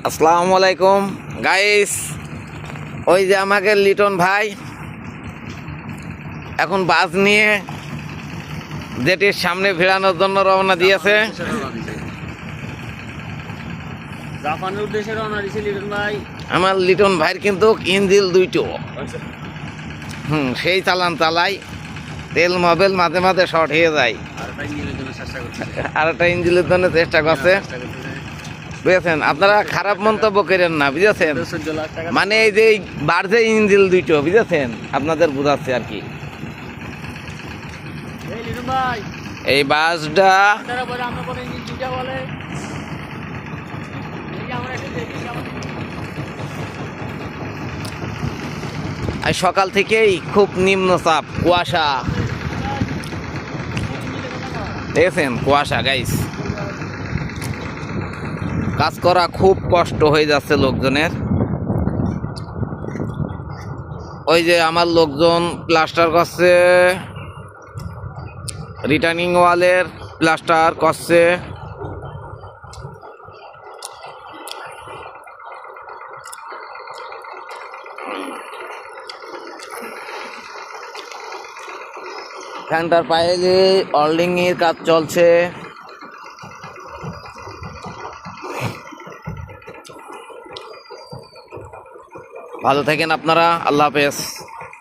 আসসালামু আলাইকুম গাইস, ওই যে আমাকে লিটন ভাই এখন বাস নিয়ে জেটির সামনে ভিড়ানোর জন্য রওনা দিয়েছে। জাপানের উদ্দেশ্যে রওনা দিয়েছে লিটন ভাই। আমার লিটন ভাইয়ের কিন্তু ইঞ্জিল দুইটো, সেই চালাই তেল মোবিল মাঝে মাঝে শর্ট হয়ে যায়, আর একটা ইঞ্জিলের জন্য চেষ্টা করছে। বুঝেছেন, আপনারা খারাপ মন্তব্য করেন না, বুঝেছেন? মানে এই যে বাড়ছে ইঞ্জিল দুইটো, বুঝেছেন? আপনাদের বোঝাচ্ছে আর কি। এই বাসটা সকাল থেকেই খুব নিম্নচাপ, কুয়াশা, দেখেছেন? কুয়াশা গাইস, কাজ করা খুব কষ্ট হয়ে যাচ্ছে লোকজনের। ওই যে আমার লোকজন প্লাস্টার করছে, রিটার্নিং ওয়ালের প্লাস্টার করছে। ফ্যানটার পায়ে অল্ডিং এর কাজ চলছে। ভালো থাকেন আপনারা, আল্লাহ হাফেজ।